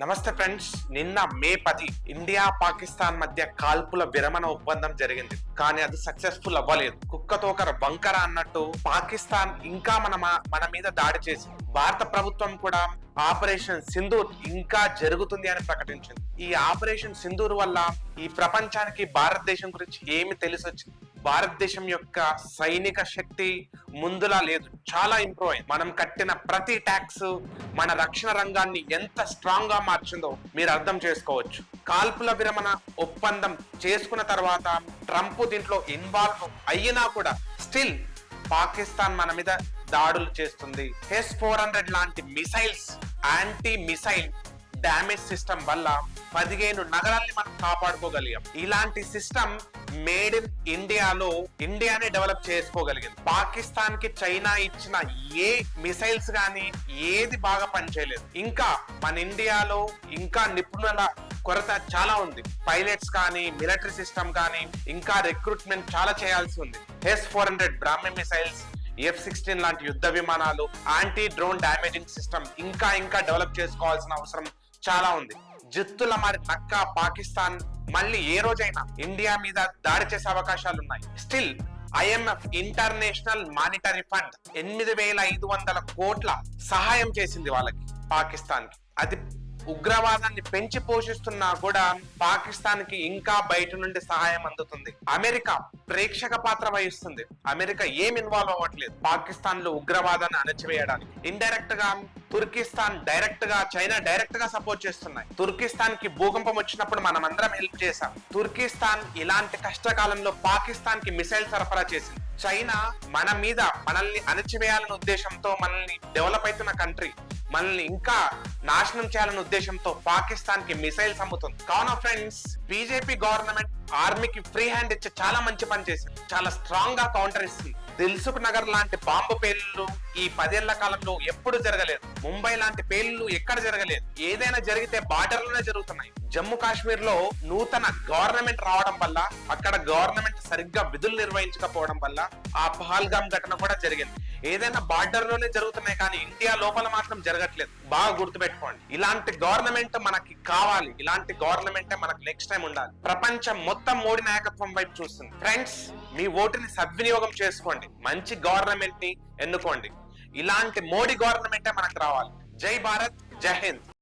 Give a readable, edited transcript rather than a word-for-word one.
నమస్తే ఫ్రెండ్స్. నిన్న మే 10 ఇండియా పాకిస్తాన్ మధ్య కాల్పుల విరమణ ఒప్పందం జరిగింది. కానీ అది సక్సెస్ఫుల్ అవ్వలేదు. కుక్కతోకర వంకర అన్నట్టు పాకిస్తాన్ ఇంకా మన మీద దాడి చేసింది. భారత ప్రభుత్వం కూడా ఆపరేషన్ సింధూర్ ఇంకా జరుగుతుంది అని ప్రకటించింది. ఈ ఆపరేషన్ సింధూర్ వల్ల ఈ ప్రపంచానికి భారతదేశం గురించి ఏమి తెలిసొచ్చింది? భారతదేశం యొక్క సైనిక శక్తి ముందులా లేదు, చాలా ఇంప్రూవ్ అయింది. మనం కట్టిన ప్రతి ట్యాక్స్ మన రక్షణ రంగాన్ని ఎంత స్ట్రాంగ్ గా మార్చిందో మీరు అర్థం చేసుకోవచ్చు. కాల్పుల విరమణ ఒప్పందం చేసుకున్న తర్వాత ట్రంప్ దీంట్లో ఇన్వాల్వ్ అయినా కూడా స్టిల్ పాకిస్తాన్ మన మీద దాడులు చేస్తుంది. S-400 లాంటి missiles, anti missile damage system వల్ల 15 నగరాల్ని మనం కాపాడుకోగలిగాం. ఇలాంటి సిస్టమ్ మేడ్ ఇన్ ఇండియాలో ఇండియానే డెవలప్ చేసుకోగలిగింది. పాకిస్తాన్ కి చైనా ఇచ్చిన ఏ మిసైల్స్ గానీ ఏది బాగా పనిచేయలేదు. ఇంకా మన ఇండియాలో ఇంకా నిపుణుల కొరత చాలా ఉంది. పైలట్స్ కానీ, మిలిటరీ సిస్టమ్ కానీ, ఇంకా రిక్రూట్మెంట్ చాలా చేయాల్సి ఉంది. S-400 బ్రాహ్మి మిసైల్స్, F-16 లాంటి యుద్ధ విమానాలు, యాంటీ డ్రోన్ డ్యామేజింగ్ సిస్టమ్ ఇంకా డెవలప్ చేసుకోవాల్సిన అవసరం చాలా ఉంది. జిత్తుల మరి నక్క పాకిస్తాన్ మళ్ళీ ఏ రోజైనా ఇండియా మీద దాడి చేసే అవకాశాలు ఉన్నాయి. Still IMF international monetary fund 8,500 కోట్ల సహాయం చేసింది వాళ్ళకి, పాకిస్తాన్ కి. అది ఉగ్రవాదాన్ని పెంచి పోషిస్తున్నా కూడా పాకిస్తాన్ కి ఇంకా బయట నుండి సహాయం అందుతుంది. అమెరికా ప్రేక్షక పాత్ర వహిస్తుంది. అమెరికా ఏం ఇన్వాల్వ్ అవ్వట్లేదు పాకిస్తాన్ లో ఉగ్రవాదాన్ని అణచివేయడానికి. ఇండైరెక్ట్ గా తుర్కిస్తాన్ డైరెక్ట్ గా, చైనా డైరెక్ట్ గా సపోర్ట్ చేస్తున్నాయి. తుర్కిస్తాన్ కి భూకంపం వచ్చినప్పుడు మనం అందరం హెల్ప్ చేశాం. తుర్కిస్తాన్ ఇలాంటి కష్టకాలంలో పాకిస్తాన్ కి మిసైల్ సరఫరా చేసింది. చైనా మన మీద మనల్ని అణచివేయాలనే ఉద్దేశంతో, మనల్ని డెవలప్ అవుతున్న కంట్రీ మనల్ని ఇంకా నాశనం చేయాలనే ఉద్దేశంతో పాకిస్తాన్ కి మిసైల్స్ అమ్ముతుంది. కావున ఫ్రెండ్స్, బీజేపీ గవర్నమెంట్ ఆర్మీకి ఫ్రీ హ్యాండ్ ఇచ్చి చాలా మంచి పని చేసింది. చాలా స్ట్రాంగ్ గా కౌంటర్ ఇస్తుంది. దిల్సుఖ్ నగర్ లాంటి బాంబు పేలుళ్ళు ఈ 10 ఏళ్ల కాలంలో ఎప్పుడు జరగలేదు. ముంబై లాంటి పేలుళ్ళు ఎక్కడ జరగలేదు. ఏదైనా జరిగితే బార్డర్ లోనే జరుగుతున్నాయి. జమ్మూ కాశ్మీర్ లో నూతన గవర్నమెంట్ రావడం వల్ల, అక్కడ గవర్నమెంట్ సరిగ్గా విధులు నిర్వహించకపోవడం వల్ల ఆ పహల్గామ్ ఘటన కూడా జరిగింది. ఏదైనా బార్డర్ లోనే జరుగుతున్నాయి కానీ ఇండియా లోపల మాత్రం జరగట్లేదు. బాగా గుర్తుపెట్టుకోండి. ఇలాంటి గవర్నమెంట్ మనకి కావాలి. ఇలాంటి గవర్నమెంట్ మనకు నెక్స్ట్ టైం ఉండాలి. ప్రపంచం మొత్తం మోడీ నాయకత్వం వైపు చూస్తుంది. ఫ్రెండ్స్, మీ ఓటుని సద్వినియోగం చేసుకోండి. మంచి గవర్నమెంట్ ని ఎన్నుకోండి. ఇలాంటి మోడీ గవర్నమెంటే మనకు రావాలి. జై భారత్, జై హింద్.